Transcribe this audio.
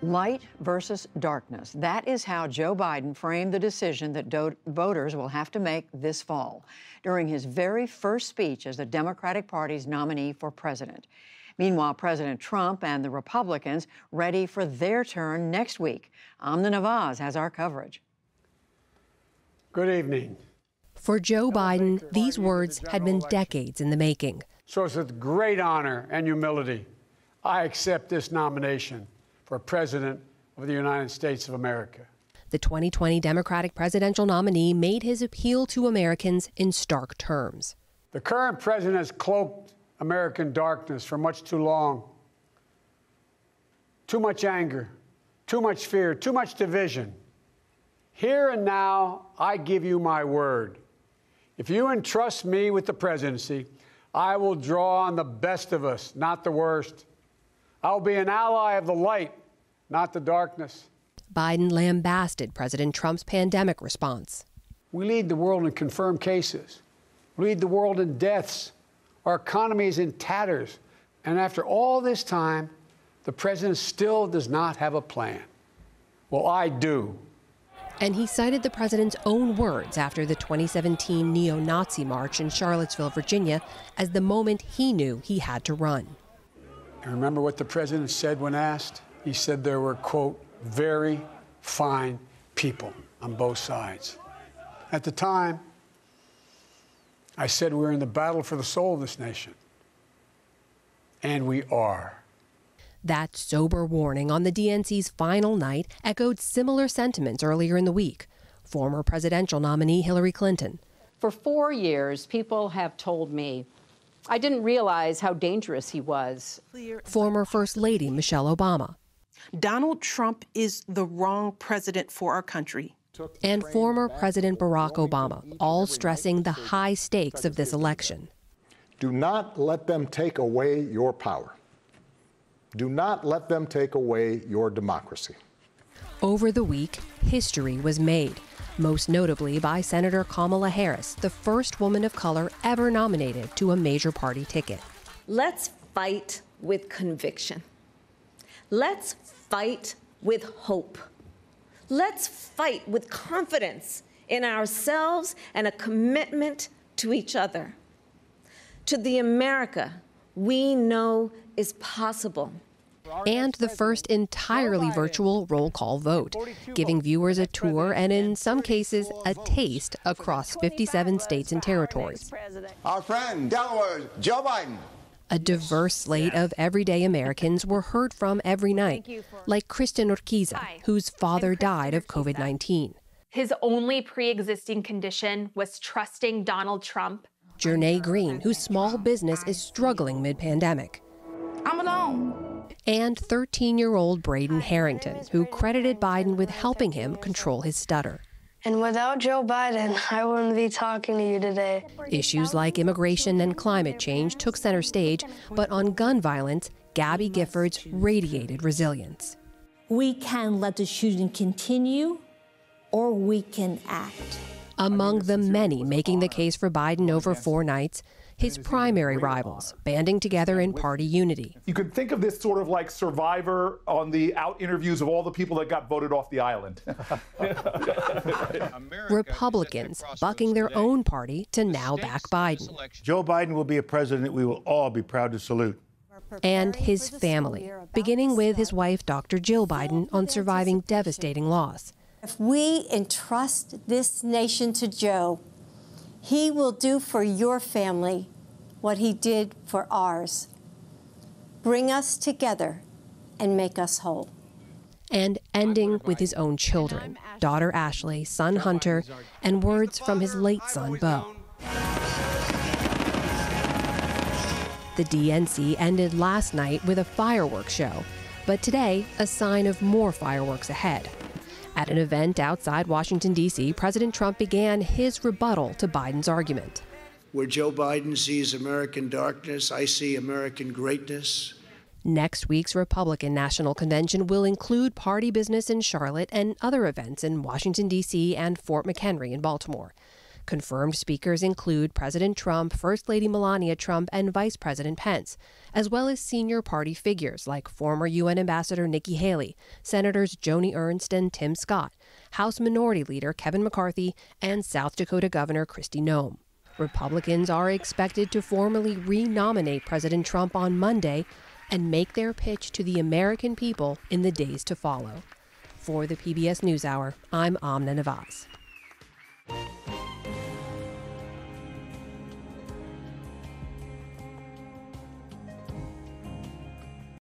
Light versus darkness. That is how Joe Biden framed the decision that voters will have to make this fall during his very first speech as the Democratic Party's nominee for president. Meanwhile, President Trump and the Republicans ready for their turn next week. Amna Nawaz has our coverage. Good evening. For Joe Biden, these words had been decades in the making. So it's with great honor and humility, I accept this nomination for President of the United States of America. The 2020 Democratic presidential nominee made his appeal to Americans in stark terms. The current president has cloaked American darkness for much too long. Too much anger, too much fear, too much division. Here and now, I give you my word. If you entrust me with the presidency, I will draw on the best of us, not the worst. I will be an ally of the light, not the darkness. Biden lambasted President Trump's pandemic response. We lead the world in confirmed cases. We lead the world in deaths. Our economy is in tatters. And after all this time, the president still does not have a plan. Well, I do. And he cited the president's own words after the 2017 neo-Nazi march in Charlottesville, Virginia, as the moment he knew he had to run. And remember what the president said when asked? He said there were, quote, very fine people on both sides. At the time, I said we're in the battle for the soul of this nation. And we are. That sober warning on the DNC's final night echoed similar sentiments earlier in the week. Former presidential nominee Hillary Clinton. For 4 years, people have told me I didn't realize how dangerous he was. Former First Lady Michelle Obama. Donald Trump is the wrong president for our country. And former President Barack Obama, all stressing the high stakes of this election. Do not let them take away your power. Do not let them take away your democracy. Over the week, history was made, most notably by Senator Kamala Harris, the first woman of color ever nominated to a major party ticket. Let's fight with conviction. Let's fight with hope. Let's fight with confidence in ourselves and a commitment to each other, to the America we know is possible. And the first entirely virtual roll call vote, giving viewers a tour and, in some cases, a taste across 57 states and territories. Our friend, Delaware, Joe Biden. A diverse slate of everyday Americans were heard from every night, like Kristen Urquiza, whose father died of COVID-19. His only pre-existing condition was trusting Donald Trump. Jernae Green, whose small business is struggling mid-pandemic. I'm alone. And 13-year-old Braden Harrington, who credited Biden with helping him control his stutter. And without Joe Biden, I wouldn't be talking to you today. Issues like immigration and climate change took center stage, but on gun violence, Gabby Giffords radiated resilience. We can let the shooting continue, or we can act. Among the many making the case for Biden over 4 nights, his primary rivals banding together in party unity. You could think of this sort of like Survivor on the out interviews of all the people that got voted off the island. Republicans bucking their own party to now back Biden. Joe Biden will be a president we will all be proud to salute. And his family, beginning with his wife, Dr. Jill Biden, on surviving devastating loss. If we entrust this nation to Joe, he will do for your family what he did for ours. Bring us together and make us whole. And ending with his own children, daughter Ashley, son Hunter, and words from his late son, Beau. The DNC ended last night with a fireworks show, but today, a sign of more fireworks ahead. At an event outside Washington, D.C., President Trump began his rebuttal to Biden's argument. Where Joe Biden sees American darkness, I see American greatness. Next week's Republican National Convention will include party business in Charlotte and other events in Washington, D.C. and Fort McHenry in Baltimore. Confirmed speakers include President Trump, First Lady Melania Trump, and Vice President Pence, as well as senior party figures like former UN Ambassador Nikki Haley, Senators Joni Ernst and Tim Scott, House Minority Leader Kevin McCarthy, and South Dakota Governor Kristi Noem. Republicans are expected to formally re-nominate President Trump on Monday and make their pitch to the American people in the days to follow. For the PBS NewsHour, I'm Amna Nawaz.